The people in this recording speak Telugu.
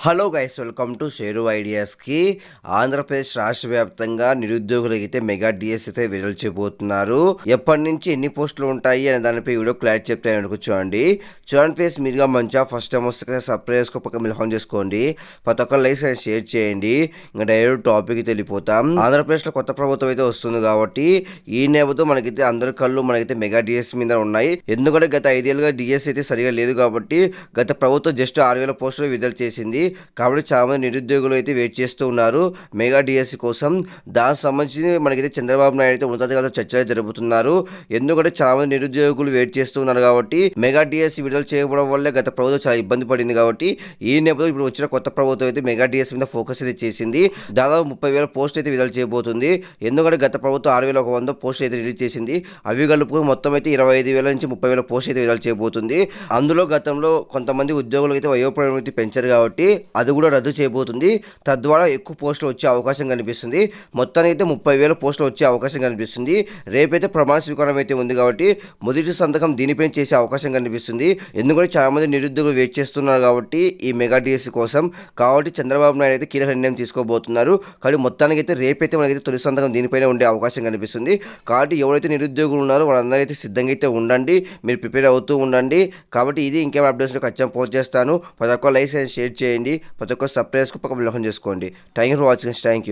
Hello guys, welcome to Sheru ఐడియాస్కి. ఆంధ్రప్రదేశ్ రాష్ట్ర వ్యాప్తంగా నిరుద్యోగులకైతే మెగా డిఎస్ అయితే విడుదల చేయబోతున్నారు. ఎప్పటి నుంచి ఎన్ని పోస్టులు ఉంటాయి అనే దానిపై వీడియో క్లారిటీ చెప్తాను అనుకోండి. చూడండి ప్లేస్ మీరుగా మంచిగా ఫస్ట్ టైం వస్తే సబ్స్క్రైబ్ చేసుకో, పక్క మిల్హోన్ చేసుకోండి. ప్రతి ఒక్క లైక్స్ అయితే షేర్ చేయండి. ఇంకా డైరెక్ట్ టాపిక్ అయితే వెళ్ళిపోతాం. ఆంధ్రప్రదేశ్లో కొత్త ప్రభుత్వం అయితే వస్తుంది కాబట్టి ఈ నేపథ్యంలో మనకైతే అందరి కళ్ళు మనకైతే మెగా డిఎస్ మీద ఉన్నాయి. ఎందుకంటే గత 5 ఏళ్ళుగా డిఎస్ అయితే సరిగా లేదు కాబట్టి గత ప్రభుత్వం జస్ట్ 6,000 పోస్టులు విడుదల చేసింది. కాబట్టి చాలామంది నిరుద్యోగులు అయితే వెయిట్ చేస్తూ ఉన్నారు మెగా డిఎస్సి కోసం. దానికి సంబంధించి మనకైతే చంద్రబాబు నాయుడు అయితే ఉన్నతాధికారులతో చర్చలు జరుపుతున్నారు. ఎందుకంటే చాలామంది నిరుద్యోగులు వెయిట్ చేస్తూ ఉన్నారు కాబట్టి మెగా డిఎస్సి విడుదల చేయకపోవడం వల్ల గత ప్రభుత్వం చాలా ఇబ్బంది పడింది. కాబట్టి ఈ నేపథ్యంలో ఇప్పుడు వచ్చిన కొత్త ప్రభుత్వం అయితే మెగా డిఎస్సి మీద ఫోకస్ అయితే చేసింది. దాదాపు 30,000 పోస్టులు అయితే విడుదల చేయబోతుంది. ఎందుకంటే గత ప్రభుత్వం 6,100 పోస్టులు అయితే రిలీజ్ చేసింది. అవి కలుపుకొని మొత్తం అయితే 25,000 నుంచి 30,000 పోస్టులు అయితే విడుదల చేయబోతుంది. అందులో గతంలో కొంతమంది ఉద్యోగులు అయితే వయోపరిమితి పెంచారు కాబట్టి అది కూడా రద్దు చేయబోతుంది. తద్వారా ఎక్కువ పోస్టులు వచ్చే అవకాశం కనిపిస్తుంది. మొత్తానికి అయితే 30,000 పోస్టులు వచ్చే అవకాశం కనిపిస్తుంది. రేపైతే ప్రమాణ స్వీకారం అయితే ఉంది కాబట్టి మొదటి సంతకం దీనిపైన చేసే అవకాశం కనిపిస్తుంది. ఎందుకంటే చాలా మంది నిరుద్యోగులు వెయిట్ చేస్తున్నారు కాబట్టి ఈ మెగా డిఎస్సి కోసం. కాబట్టి చంద్రబాబు నాయుడు అయితే కీలక నిర్ణయం తీసుకోబోతున్నారు. కాబట్టి మొత్తానికి అయితే రేపైతే మనకైతే తొలి సంతకం దీనిపైన ఉండే అవకాశం కనిపిస్తుంది. కాబట్టి ఎవరైతే నిరుద్యోగులు ఉన్నారో వాళ్ళందరూ అయితే సిద్ధంగా అయితే ఉండండి, మీరు ప్రిపేర్ అవుతూ ఉండండి. కాబట్టి ఇది ఇంకేం అప్డేట్స్లో ఖచ్చితంగా పోస్ట్ చేస్తాను. ప్రతి ఒక్క లైక్ షేర్ చేయండి, ప్రతి ఒక్క సబ్స్క్రైబ్ పక్క చేసుకోండి. Thank you for watching. Thank you.